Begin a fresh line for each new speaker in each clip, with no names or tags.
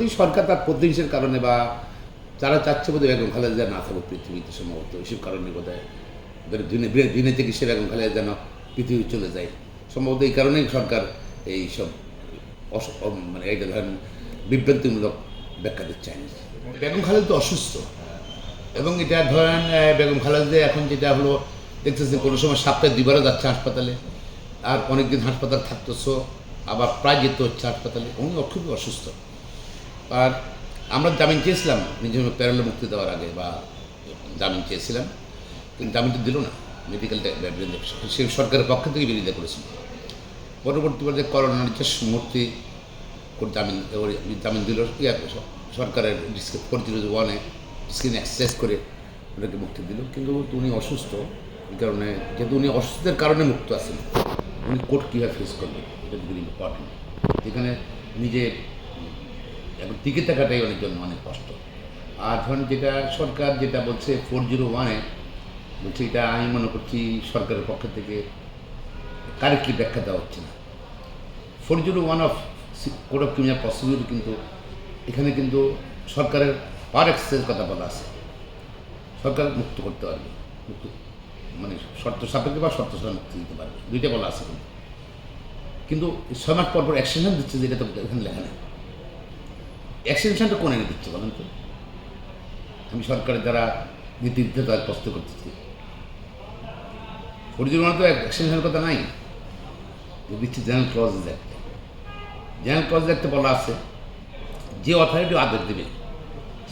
সম্ভবতই সরকার তার প্রতিহিংসার কারণে বা তারা চাচ্ছে বোধহয় বেগম খালেদা জিয়া না থাকুক পৃথিবীতে, সম্ভবত এইসব কারণে বোধহয় দিনে থেকে সে বেগম খালেদা যেন পৃথিবী চলে যায়, সম্ভবত এই কারণেই সরকার এইসব মানে এইটা ধরেন বিভ্রান্তিমূলক ব্যাখ্যা দিচ্ছে। বেগম খালেদা তো অসুস্থ, এবং এটা ধরেন বেগম খালেদা এখন যেটা হলো দেখতেছেন কোনো সময় সপ্তাহে 2বারও যাচ্ছে হাসপাতালে, আর অনেকদিন হাসপাতাল থাকতেছো, আবার প্রায় যেতে হচ্ছে হাসপাতালে। উনি খুবই অসুস্থ। আর আমরা জামিন চেয়েছিলাম নিজের প্যারোলে মুক্তি দেওয়ার আগে, বা জামিন চেয়েছিলাম, কিন্তু জামিনটা দিল না, মেডিকেল সে সরকারের পক্ষ থেকে বিরোধিতা করেছিল। পরবর্তী পর্যায়ে করোনার যে মূর্তি জামিন দিল সরকারের 401-এ স্ক্রিন এক্সারসাইজ করে ওনাকে মুক্তি দিল। কিন্তু উনি অসুস্থ, এই কারণে যেহেতু উনি অসুস্থতার কারণে মুক্ত আছেন, উনি কোর্ট কীভাবে ফেস করবেন এটা ভেরি ইম্পর্টেন্ট। এখানে নিজে এখন টিকে থাকাটাই অনেক জন্য অনেক কষ্ট। আর ধরেন যেটা সরকার যেটা বলছে 401-এ বলছে, এটা আমি মনে করছি সরকারের পক্ষ থেকে কারেক্টলি ব্যাখ্যা দেওয়া হচ্ছে না। 401 of code of criminal procedure কিন্তু এখানে কিন্তু সরকারের পাওয়ার এক্সারসাইজ কথা বলা আছে, সরকার মুক্ত করতে পারবে, মুক্ত মানে শর্ত সাপেক্ষে বা শর্ত ছাড়া মুক্তি দিতে পারবে, দুইটা বলা আছে। কিন্তু 6 মাস পর এক্সটেনশন দিচ্ছে, যেটা তো এখানে লেখা নেই। এক্সটেনশনটা কোন এনে দিচ্ছে বলেন তো? আমি সরকারের যারা নীতিতে তার প্রশ্ন করতেছি, 401 তো এক্সটেনশনের কথা নাই, দিচ্ছে জেনারেল ক্লজ অ্যাক্টে। জেনারেল ক্লজ অ্যাক্টে বলা আছে যে অথরিটি আদেশ দেবে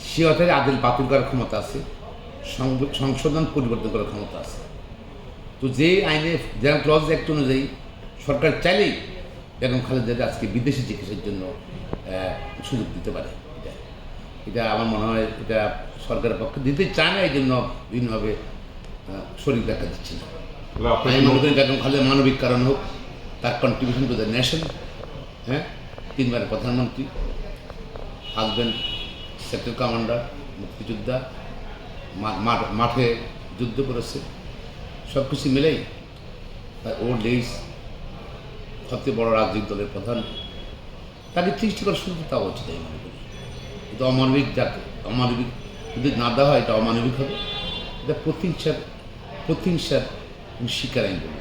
সে অথরিটি আদেশ বাতিল করার ক্ষমতা আছে, সংশোধন পরিবর্তন করার ক্ষমতা আছে। তো যে আইনে জেনারেল ক্লজ অ্যাক্ট অনুযায়ী সরকার চাইলেই বেগম খালেদা আজকে বিদেশি চিকিৎসার জন্য সুযোগ দিতে পারে। এটা আমার মনে হয় এটা সরকারের পক্ষে দিতে চায় না, এই জন্য বিভিন্নভাবে শরীর ব্যাখ্যা দিচ্ছে না। আমি মনে করি বেগম খালেদা মানবিক কারণ হোক, তার কন্ট্রিবিউশন টু দ্য নেশন, 3বারের প্রধানমন্ত্রী, হাজব্যান্ড সেক্টর কমান্ডার, মুক্তিযোদ্ধা, মাঠে যুদ্ধ করেছে, সব কিছু মিলেই তার ওল্ড এজ, সবচেয়ে বড় রাজনৈতিক দলের প্রধান, তাকে 30টি করে শুনতে দেওয়া উচিত আমি মনে করি। এটা অমানবিক, যাকে অমানবিক যদি না দেওয়া হয় এটা অমানবিক হবে, এটা প্রতিহিংসার শিকার আমি বলবো।